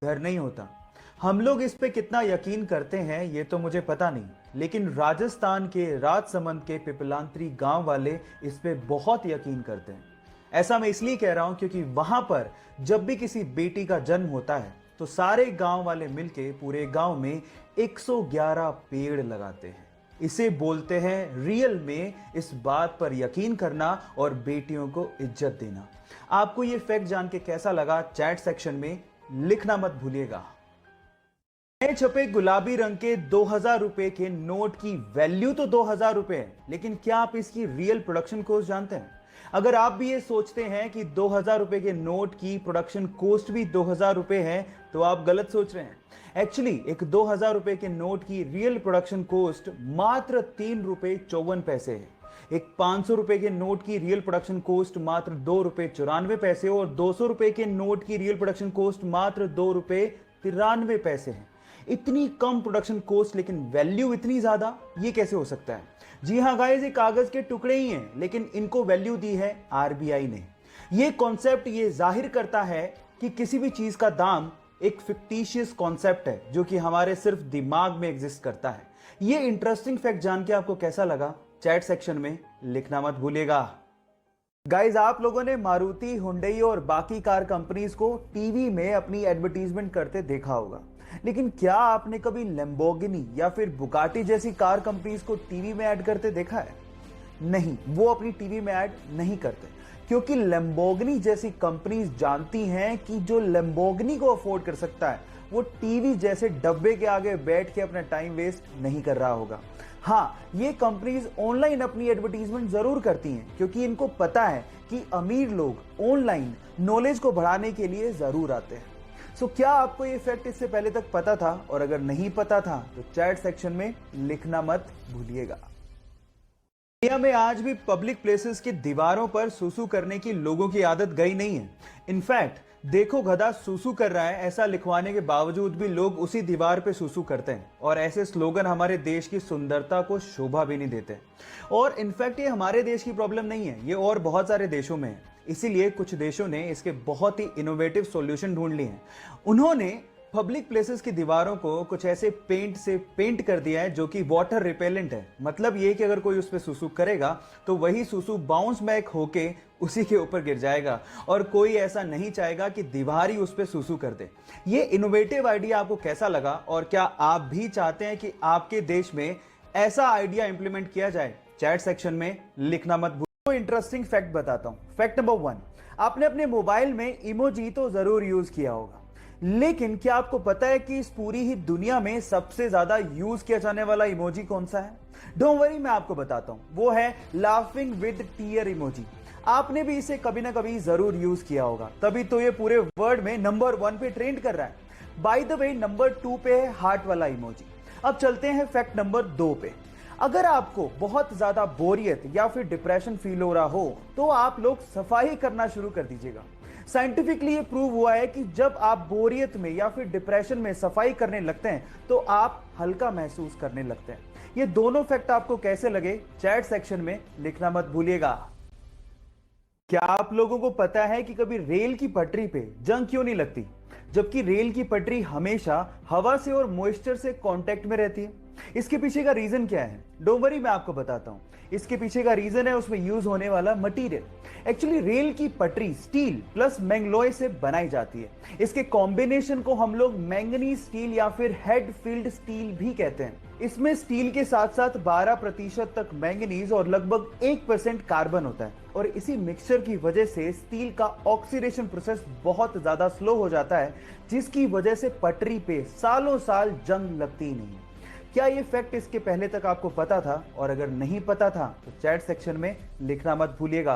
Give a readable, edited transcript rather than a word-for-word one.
घर नहीं होता। हम लोग इस पे कितना यकीन करते हैं ये तो मुझे पता नहीं, लेकिन राजस्थान के राजसमंद के पिपलांत्री गांव वाले इस पे बहुत यकीन करते हैं। ऐसा मैं इसलिए कह रहा हूं क्योंकि वहां पर जब भी किसी बेटी का जन्म होता है तो सारे गांव वाले मिलके पूरे गांव में 111 पेड़ लगाते हैं। इसे बोलते हैं रियल में इस बात पर यकीन करना और बेटियों को इज्जत देना। आपको ये फैक्ट जान के कैसा लगा चैट सेक्शन में लिखना मत भूलिएगा। नए छपे गुलाबी रंग के 2000 रुपए के नोट की वैल्यू तो 2000 रुपए है, लेकिन क्या आप इसकी रियल प्रोडक्शन कॉस्ट जानते हैं? अगर आप भी ये सोचते हैं कि 2000 रुपए के नोट की प्रोडक्शन कॉस्ट भी 2000 रुपए है तो आप गलत सोच रहे हैं। एक्चुअली एक 2000 रुपए के नोट की रियल प्रोडक्शन कॉस्ट मात्र 3 रुपए 54 पैसे है। एक 500 रुपए के नोट की रियल प्रोडक्शन कॉस्ट मात्र 2 रुपए 94 पैसे और 200 रुपए के नोट की रियल प्रोडक्शन कॉस्ट मात्र 2 रुपए 93 पैसे है। इतनी कम प्रोडक्शन कॉस्ट लेकिन वैल्यू इतनी ज्यादा, ये कैसे हो सकता है? जी हाँ गाइस, ये कागज के टुकड़े ही हैं, लेकिन इनको वैल्यू दी है आरबीआई ने। ये कॉन्सेप्ट ये जाहिर करता है कि किसी भी चीज का दाम एक फिक्टिशियस कॉन्सेप्ट है जो कि हमारे सिर्फ दिमाग में एग्जिस्ट करता है। ये इंटरेस्टिंग फैक्ट जान के आपको कैसा लगा चैट सेक्शन में लिखना मत भूलिएगा। गाइज, आप लोगों ने मारुति, हुंडई और बाकी कार कंपनीज को टीवी में अपनी एडवर्टीजमेंट करते देखा होगा, लेकिन क्या आपने कभी लैम्बोर्गिनी या फिर बुगाटी जैसी कार कंपनीज को टीवी में ऐड करते देखा है? नहीं, वो अपनी टीवी में ऐड नहीं करते क्योंकि लैम्बोर्गिनी जैसी कंपनीज जानती हैं कि जो लैम्बोर्गिनी को अफोर्ड कर सकता है वो टीवी जैसे डब्बे के आगे बैठ के अपना टाइम वेस्ट नहीं कर रहा होगा। हाँ, ये कंपनीज ऑनलाइन अपनी एडवर्टीजमेंट जरूर करती हैं क्योंकि इनको पता है कि अमीर लोग ऑनलाइन नॉलेज को बढ़ाने के लिए जरूर आते हैं। सो क्या आपको ये फैक्ट इससे पहले तक पता था? और अगर नहीं पता था तो चैट सेक्शन में लिखना मत भूलिएगा। इंडिया में आज भी पब्लिक प्लेसेस की दीवारों पर सुसु करने की लोगों की आदत गई नहीं है। इनफैक्ट देखो गधा सुसु कर रहा है ऐसा लिखवाने के बावजूद भी लोग उसी दीवार पे सुसु करते हैं, और ऐसे स्लोगन हमारे देश की सुंदरता को शोभा भी नहीं देते। और इनफैक्ट ये हमारे देश की प्रॉब्लम नहीं है, ये और बहुत सारे देशों में है। इसीलिए कुछ देशों ने इसके बहुत ही इनोवेटिव सॉल्यूशन ढूंढ लिए हैं। उन्होंने पब्लिक प्लेसेस की दीवारों को कुछ ऐसे पेंट से पेंट कर दिया है जो कि वाटर रिपेलेंट है। मतलब ये कि अगर कोई उस पर सुसु करेगा तो वही सुसु बाउंस बैक होके उसी के ऊपर गिर जाएगा, और कोई ऐसा नहीं चाहेगा कि दीवार ही उस पर सुसु कर दे। ये इनोवेटिव आइडिया आपको कैसा लगा, और क्या आप भी चाहते हैं कि आपके देश में ऐसा आइडिया इंप्लीमेंट किया जाए? चैट सेक्शन में लिखना मत भूलिए। इंटरेस्टिंग फैक्ट बताता हूं। फैक्ट नंबर 1, आपने अपने मोबाइल में इमोजी तो जरूर यूज किया होगा, लेकिन क्या आपको पता है कि इस पूरी ही दुनिया में सबसे ज्यादा यूज किया जाने वाला इमोजी कौन सा है? डोंट वरी, मैं आपको बताता हूं। वो है लाफिंग विद टीयर इमोजी। आपने भी इसे कभी ना कभी जरूर यूज किया होगा, तभी तो ये पूरे वर्ल्ड में नंबर 1 पे ट्रेंड कर रहा है। बाय द वे, नंबर 2 पे है हार्ट वाला इमोजी। अब चलते हैं फैक्ट नंबर 2 पे। अगर आपको बहुत ज्यादा बोरियत या फिर डिप्रेशन फील हो रहा हो तो आप लोग सफाई करना शुरू कर दीजिएगा। साइंटिफिकली ये प्रूव हुआ है कि जब आप बोरियत में या फिर डिप्रेशन में सफाई करने लगते हैं तो आप हल्का महसूस करने लगते हैं। ये दोनों फैक्ट आपको कैसे लगे चैट सेक्शन में लिखना मत भूलिएगा। क्या आप लोगों को पता है कि कभी रेल की पटरी पे जंग क्यों नहीं लगती, जबकि रेल की पटरी हमेशा हवा से और मॉइस्चर से कांटेक्ट में रहती है? इसके पीछे का रीजन क्या है? डोंट वरी, मैं आपको बताता हूं। इसके पीछे का रीजन है उसमें यूज होने वाला मटेरियल। एक्चुअली रेल की पटरी स्टील प्लस मैंगलोय से बनाई जाती है। इसके कॉम्बिनेशन को हम लोग मैंगनीज स्टील या फिर हेड फील्ड स्टील भी कहते हैं। इसमें स्टील के साथ साथ 12% तक मैंगनीज और लगभग 1% कार्बन होता है, और इसी मिक्सचर की वजह से स्टील का ऑक्सीडेशन प्रोसेस बहुत ज्यादा स्लो हो जाता है, जिसकी वजह से पटरी पे सालों साल जंग लगती ही नहीं। क्या ये फैक्ट इसके पहले तक आपको पता था? और अगर नहीं पता था तो चैट सेक्शन में लिखना मत भूलिएगा।